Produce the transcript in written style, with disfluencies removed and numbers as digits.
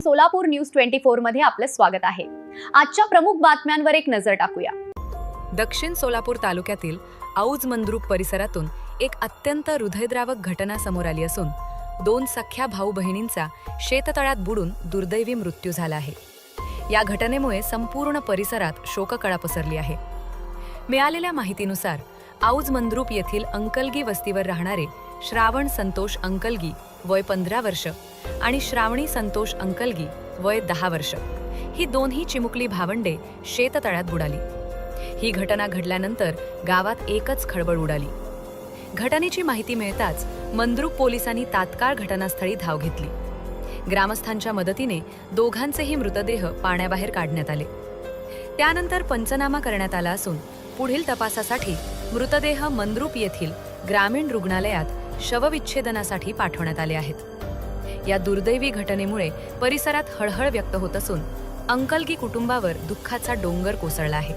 Solapur news 24 मध्ये आपलं स्वागत आहे। आजच्या प्रमुख बातम्यांवर एक नजर टाकूया। दक्षिण सोलापूर तालुक्यातील औज मंद्रुप परिसरातून एक अत्यंत हृदयद्रावक घटना समोर आली असून 2 सख्या भाऊ बहिणींचा शेततळ्यात बुडून दुर्दैवी मृत्यू झाला आहे। या घटनेमुळे संपूर्ण परिसरात शोककळा पसरली आहे। मिळालेल्या माहितीनुसार औज मंद्रुप येथील अंकलगी वस्तीवर राहणारे श्रावण संतोष अंकलगी वय 15 वर्ष आणि श्रावणी संतोष अंकलगी वय 10 वर्ष ही दोन्ही चिमुकली भावंडे शेततळ्यात बुडाली। ही घटना घडल्यानंतर गावात एकच खळबळ उडाली। घटनेची माहिती मिळताच मंद्रुप पोलिसांनी तात्काळ घटनास्थळी धाव घेतली। ग्रामस्थांच्या मदतीने दोघांचेही मृतदेह पाण्याबाहेर काढण्यात आले। त्यानंतर पंचनामा करण्यात आला असून पुढील तपासासाठी मृतदेह मंद्रुप येथील ग्रामीण रुग्णालयात शवविच्छेदनासाठी पाठवण्यात आले आहेत। या दुर्दैवी घटनेमुळे परिसरात हळहळ व्यक्त होत असून अंकलगी कुटुंबावर दुःखाचा डोंगर कोसळला आहे।